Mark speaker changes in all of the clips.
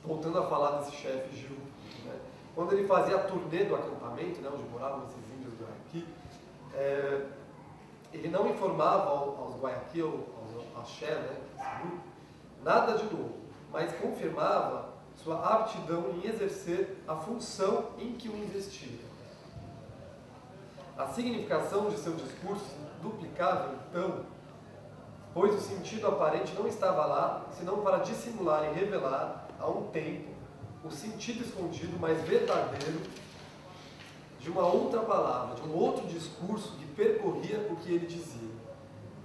Speaker 1: voltando a falar desse chefe Gil, né? Quando ele fazia a turnê do acampamento, né, onde moravam esses índios do Guayaqui, ele não informava aos Guayaqui, aos axé, né, nada de novo, mas confirmava sua aptidão em exercer a função em que o investia. A significação de seu discurso se duplicava, então, pois o sentido aparente não estava lá, senão para dissimular e revelar, a um tempo, o sentido escondido, mas verdadeiro, de uma outra palavra, de um outro discurso que percorria o que ele dizia.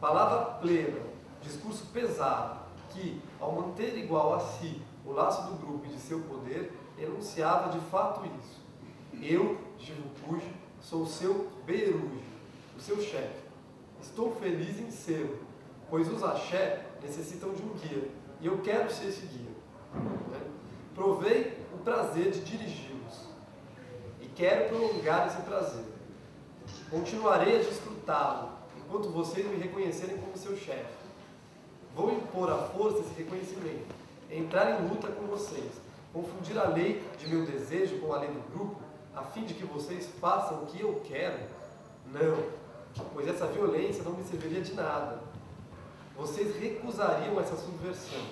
Speaker 1: Palavra plena, discurso pesado, que, ao manter igual a si o laço do grupo e de seu poder, enunciava de fato isso. Eu, Jivukuji, sou o seu Beruji, o seu chefe. Estou feliz em ser, pois os axé necessitam de um guia, e eu quero ser esse guia. Provei o prazer de dirigi-los, e quero prolongar esse prazer. Continuarei a desfrutá-lo, enquanto vocês me reconhecerem como seu chefe. Vou impor à força esse reconhecimento, entrar em luta com vocês, confundir a lei de meu desejo com a lei do grupo, a fim de que vocês façam o que eu quero? Não, pois essa violência não me serviria de nada. Vocês recusariam essa subversão.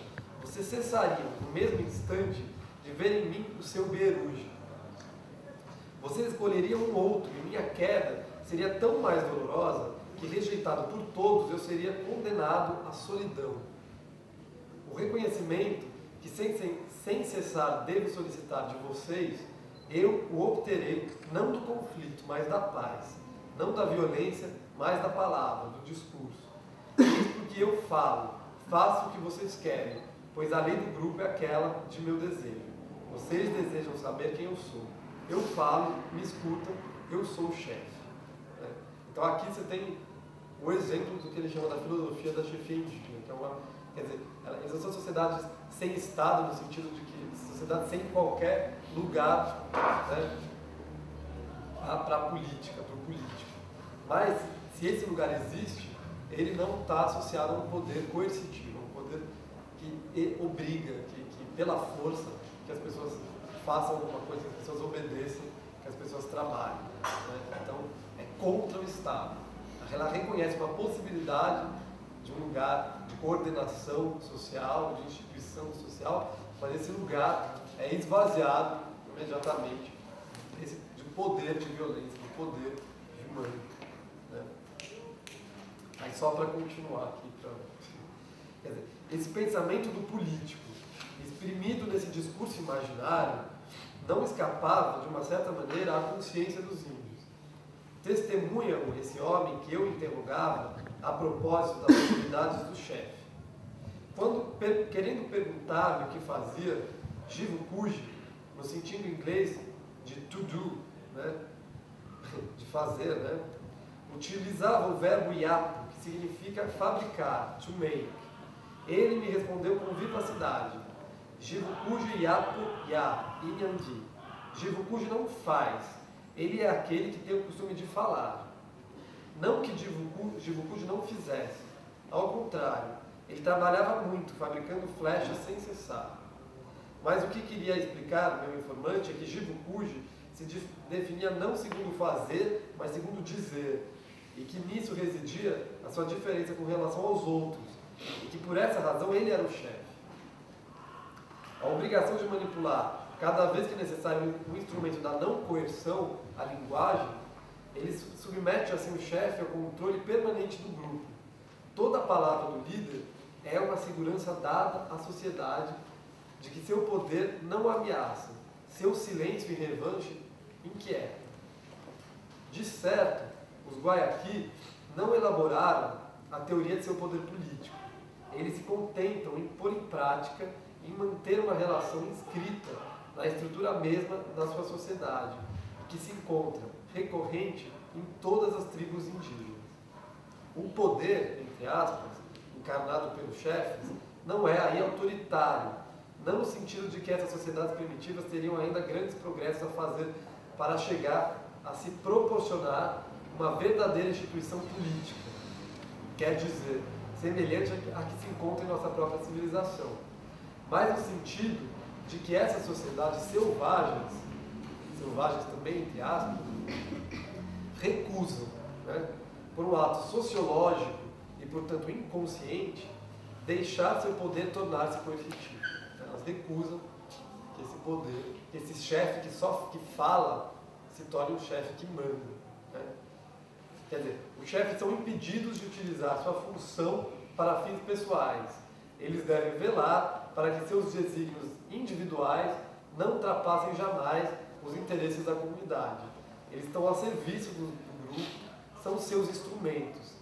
Speaker 1: Vocês cessariam, no mesmo instante, de ver em mim o seu Beruji. Vocês escolheriam um outro, e minha queda seria tão mais dolorosa que, rejeitado por todos, eu seria condenado à solidão. O reconhecimento que sem cessar devo solicitar de vocês, eu o obterei não do conflito, mas da paz, não da violência, mas da palavra, do discurso. Isso porque eu falo, faço o que vocês querem, pois a lei do grupo é aquela de meu desejo. Vocês desejam saber quem eu sou. Eu falo, me escutam, eu sou o chefe. Então aqui você tem o exemplo do que ele chama da filosofia da chefia indígena, que é uma, quer dizer, elas são sociedades sem Estado, no sentido de que sociedades sem qualquer lugar, né, para a política, para o político. Mas, se esse lugar existe, ele não está associado a um poder coercitivo, a um poder que obriga, que pela força, que as pessoas façam alguma coisa, que as pessoas obedeçam, que as pessoas trabalhem. Né? Então, é contra o Estado. Ela reconhece uma possibilidade de um lugar de coordenação social, de instituição social, mas esse lugar é esvaziado imediatamente de poder de violência, de poder de mãe. Né? Aí só para continuar aqui, quer dizer, esse pensamento do político, exprimido nesse discurso imaginário, não escapava, de uma certa maneira, à consciência dos índios. Testemunham esse homem que eu interrogava a propósito das atividades do chefe. Quando, querendo perguntar-me o que fazia, Jivukuji, no sentido inglês de to do, né, de fazer, né, utilizava o verbo yapo, que significa fabricar, to make. Ele me respondeu com vivacidade: Jivukuji yapo ya, inyandi. Jivukuji não faz, ele é aquele que tem o costume de falar. Não que Jivukuji não fizesse, ao contrário, ele trabalhava muito, fabricando flechas sem cessar. Mas o que queria explicar, meu informante, é que Jivukuji se definia não segundo fazer, mas segundo dizer, e que nisso residia a sua diferença com relação aos outros, e que por essa razão ele era o chefe. A obrigação de manipular, cada vez que necessário, o instrumento da não coerção, a linguagem, ele submete assim o chefe ao controle permanente do grupo. Toda palavra do líder é uma segurança dada à sociedade de que seu poder não ameaça, seu silêncio irrelevante inquieta. De certo, os Guayaqui não elaboraram a teoria de seu poder político. Eles se contentam em pôr em prática e em manter uma relação inscrita na estrutura mesma da sua sociedade, que se encontra recorrente em todas as tribos indígenas. O poder, entre aspas, encarnado pelos chefes, não é aí autoritário, não no sentido de que essas sociedades primitivas teriam ainda grandes progressos a fazer para chegar a se proporcionar uma verdadeira instituição política, quer dizer, semelhante à que se encontra em nossa própria civilização, mas no sentido de que essas sociedades selvagens também, entre aspas, recusam, né, por um ato sociológico e, portanto, inconsciente, deixar seu poder tornar-se coercitivo. Elas recusam que esse poder, que esse chefe que fala, se torne um chefe que manda. Né? Quer dizer, os chefes são impedidos de utilizar sua função para fins pessoais. Eles devem velar para que seus desígnios individuais não ultrapassem jamais os interesses da comunidade. Eles estão a serviço do grupo, são seus instrumentos,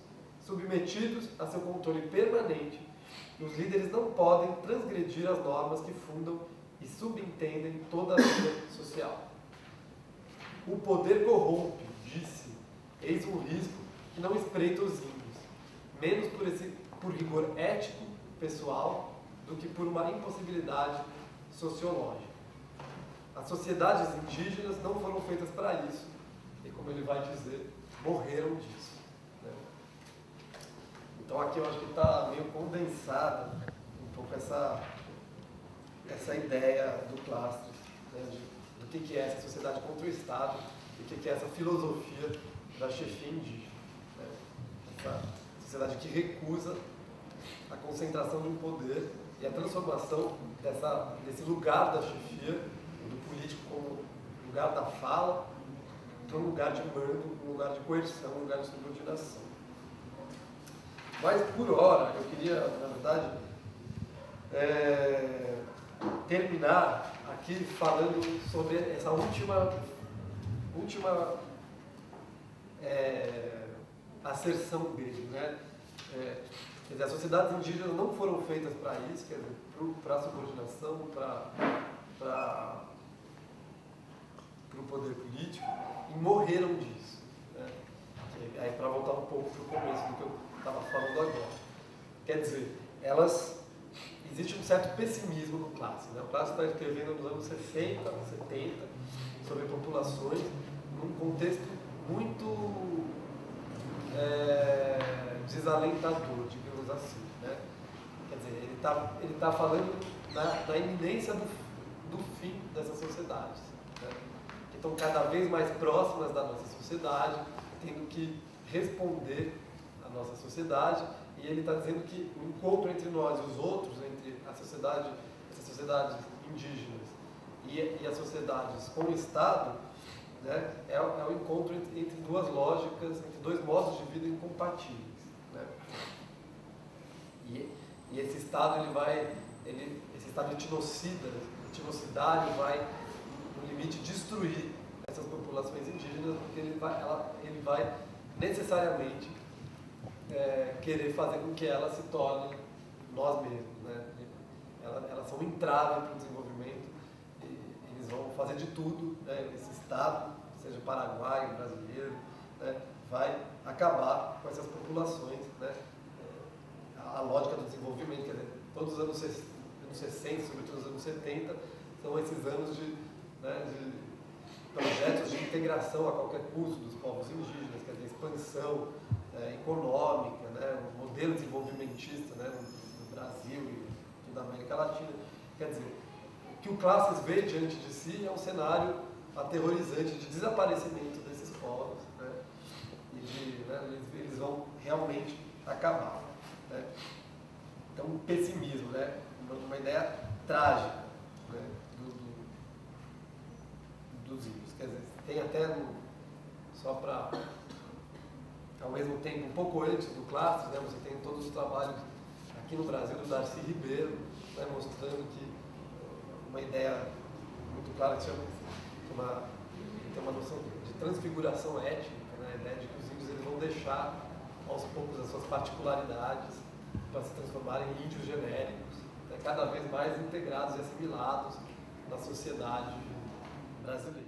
Speaker 1: submetidos a seu controle permanente. E os líderes não podem transgredir as normas que fundam e subentendem toda a vida social. O poder corrompe, disse, eis um risco que não espreita os índios, menos por rigor ético pessoal do que por uma impossibilidade sociológica. As sociedades indígenas não foram feitas para isso, e como ele vai dizer, morreram disso. Né? Então aqui eu acho que está meio condensada um pouco essa ideia do Clastres, né, do que é essa sociedade contra o Estado e o que é essa filosofia da chefia indígena. Né? Essa sociedade que recusa a concentração de um poder e a transformação desse lugar da chefia, do político como lugar da fala, para um lugar de mando, um lugar de coerção, um lugar de subordinação. Mas, por hora, eu queria, na verdade, terminar aqui falando sobre essa última asserção dele, né? Quer dizer, as sociedades indígenas não foram feitas para isso, quer dizer, para a subordinação, para o poder político, e morreram disso. Né? Aí, para voltar um pouco para o começo do que eu estava falando agora. Quer dizer, existe um certo pessimismo no Clastres. Né? O Clastres está escrevendo nos anos 60, 70, sobre populações, num contexto muito desalentador, digamos assim. Né? Quer dizer, ele tá falando na iminência do fim dessas sociedades, né? Que estão cada vez mais próximas da nossa sociedade, tendo que responder à nossa sociedade, e ele está dizendo que o encontro entre nós e os outros, entre essas sociedades indígenas e as sociedades com o Estado, né, é o encontro entre duas lógicas, entre dois modos de vida incompatíveis. Né? E esse Estado, esse Estado etnocidário vai, no limite, destruir essas populações indígenas, porque ele vai necessariamente querer fazer com que elas se tornem nós mesmos. Né? Elas são um entrave para o desenvolvimento, e eles vão fazer de tudo, né? Esse Estado, seja paraguaio, brasileiro, né? Vai acabar com essas populações. Né? A lógica do desenvolvimento, quer dizer, todos os anos 60, sobretudo os anos 70, são esses anos de projetos de integração a qualquer custo dos povos indígenas, quer dizer, expansão econômica, né, um modelo desenvolvimentista, né, no Brasil e na América Latina. Quer dizer, o que o Clastres vê diante de si é um cenário aterrorizante de desaparecimento desses povos, né, e eles vão realmente acabar. Né. Então, um pessimismo, né, uma ideia trágica, né, dos índios. Quer dizer, tem até, só para, ao mesmo tempo, um pouco antes do Clastres, né, você tem todos os trabalhos aqui no Brasil do Darcy Ribeiro, né, mostrando que uma ideia muito clara que tem uma noção de transfiguração étnica, né, a ideia de que os índios eles vão deixar aos poucos as suas particularidades para se transformarem em índios genéricos, né, cada vez mais integrados e assimilados na sociedade brasileira.